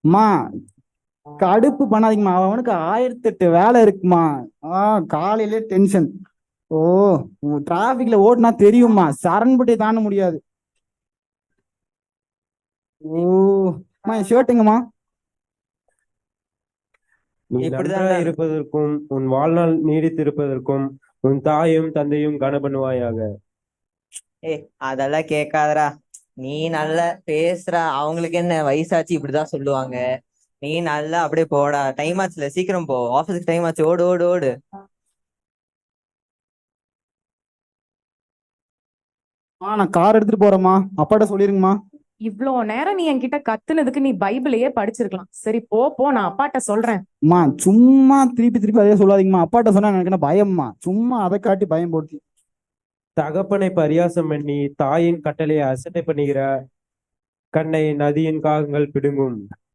அம்மா கடுப்பு பண்ணாதீங்கம்மா, அவனுக்கு 1008 வேலை இருக்குமா. காலையிலே டென்ஷன். ஓ, டிராபிக்ல ஓட்டுனா தெரியுமா, சரண்பட்டி தாண்ட முடியாது. ஓ, அம்மா என் ஷர்ட்டுங்கம்மா. நீ இப்படிதான்டா. நன்றாய் இருப்பதற்கும் உன் வாழ்நாள் நீடித்திருப்பதற்கும் உன் தாயும் தந்தையும் கனபண்ணுவாயாக. ஏய், அதெல்லாம் கேட்காதடா. நீ நல்லா பேசுற, அவங்களுக்கு என்ன வயசாச்சு இப்படிதான் சொல்லுவாங்க. நீ நல்லா அப்படியே போடா, டைம் ஆச்சுல, சீக்கிரம் போ, ஆபீஸ்க்கு டைம் ஆச்சு, ஓடு ஓடு ஓடு. நான் கார் எடுத்துட்டு போறேம்மா, அப்பாட்ட சொல்லிருங்கம்மா. இவ்ளோ நேரம் நீ என்கிட்ட கத்துனதுக்கு நீ பைபிளையே படிச்சிருக்கலாம். சரி போ போ, நான் அப்பாட்ட சொல்றேன். அம்மா சும்மா திருப்பி திருப்பி அதே சொல்லாதீங்கம்மா, அப்பாட்ட சொன்னா எனக்கு என்ன பயம்மா, சும்மா அதை காட்டி பயம் போடுத்தி. தகப்பனை பரியாசம் பண்ணி தாயின் கட்டளையை அசட்டை பண்ணுகிற கண்ணை நதியின் காகங்கள் பிடுங்கும்.